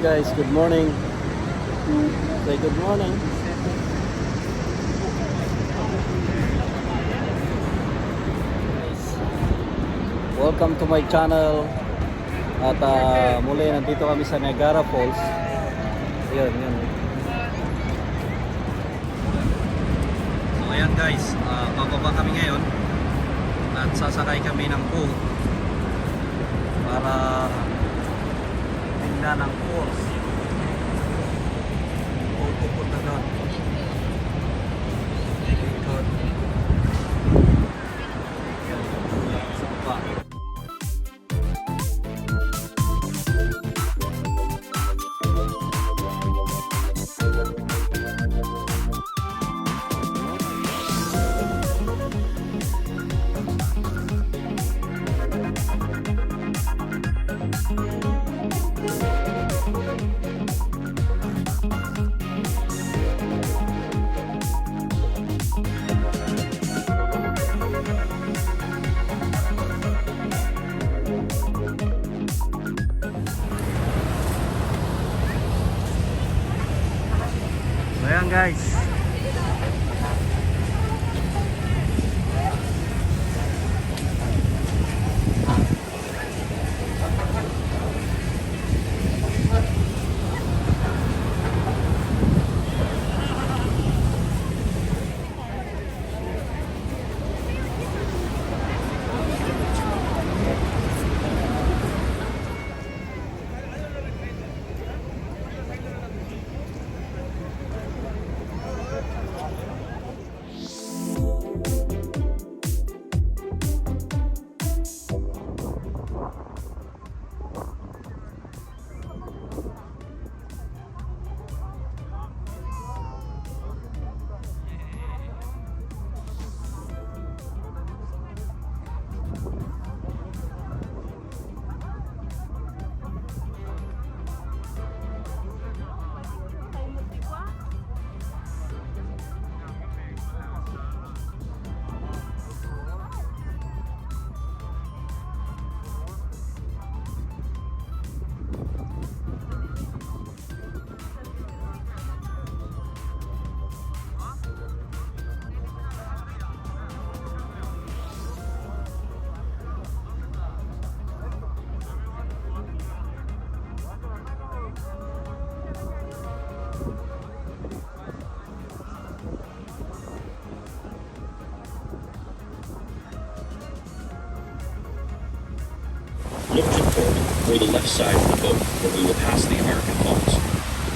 guys, good morning. Say good morning. Welcome to my channel. At muli nandito kami sa Niagara Falls. Ayun, yun. So ayan guys, bababa kami ngayon at sasakay kami ng boat para tingnan ang falls. Boat pupunta doon. Ikot. Sa baba. Ayan guys. Look to port, or the left side of the boat, where we will pass the American Falls.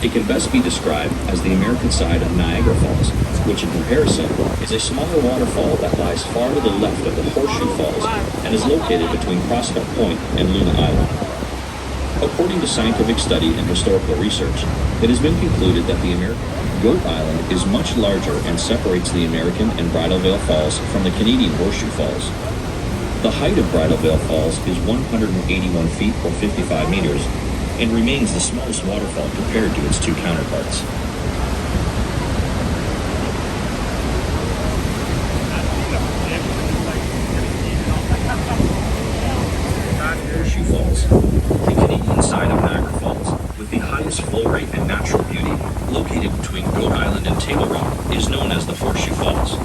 It can best be described as the American side of Niagara Falls, which in comparison is a smaller waterfall that lies far to the left of the Horseshoe Falls and is located between Prospect Point and Luna Island. According to scientific study and historical research, it has been concluded that the Goat Island is much larger and separates the American and Bridal Veil Falls from the Canadian Horseshoe Falls. The height of Bridal Veil Falls is 181 feet or 55 meters and remains the smallest waterfall compared to its two counterparts. Horseshoe Falls, the Canadian side of Niagara Falls, with the highest flow rate and natural beauty, located between Goat Island and Table Rock, is known as the Foreshoe Falls.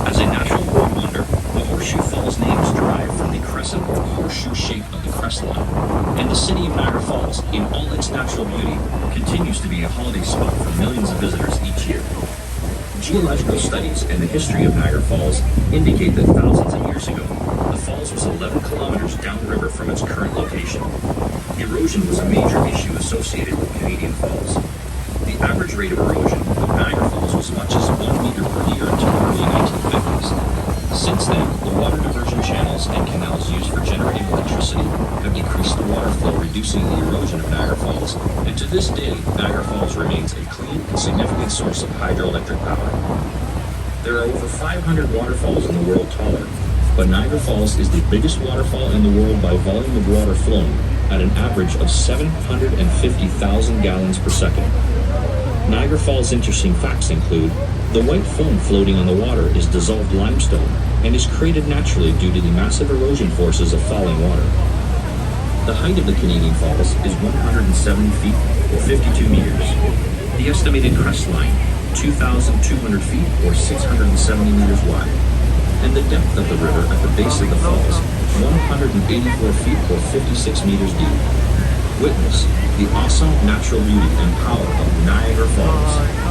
As a natural world wonder, the Horseshoe Falls name is derived from the crescent or horseshoe shape of the crest line, and the city of Niagara Falls, in all its natural beauty, continues to be a holiday spot for millions of visitors each year. Geological studies and the history of Niagara Falls indicate that thousands of years ago, the falls was 11 kilometers downriver from its current location. Erosion was a major issue associated with Canadian Falls. The average rate of erosion of Niagara Falls was as much as 1 meter per year until the early 1950s. Since then, the water diversion channels and canals used for generating electricity have decreased the water flow, reducing the erosion of Niagara Falls, and to this day, Niagara Falls remains a clean and significant source of hydroelectric power. There are over 500 waterfalls in the world taller, but Niagara Falls is the biggest waterfall in the world by volume of water flown, at an average of 750,000 gallons per second. Niagara Falls' interesting facts include the white foam floating on the water is dissolved limestone and is created naturally due to the massive erosion forces of falling water. The height of the Canadian Falls is 170 feet or 52 meters. The estimated crest line, 2,200 feet or 670 meters wide. And the depth of the river at the base of the falls, 184 feet or 56 meters deep. Witness the awesome natural beauty and power of Niagara Falls.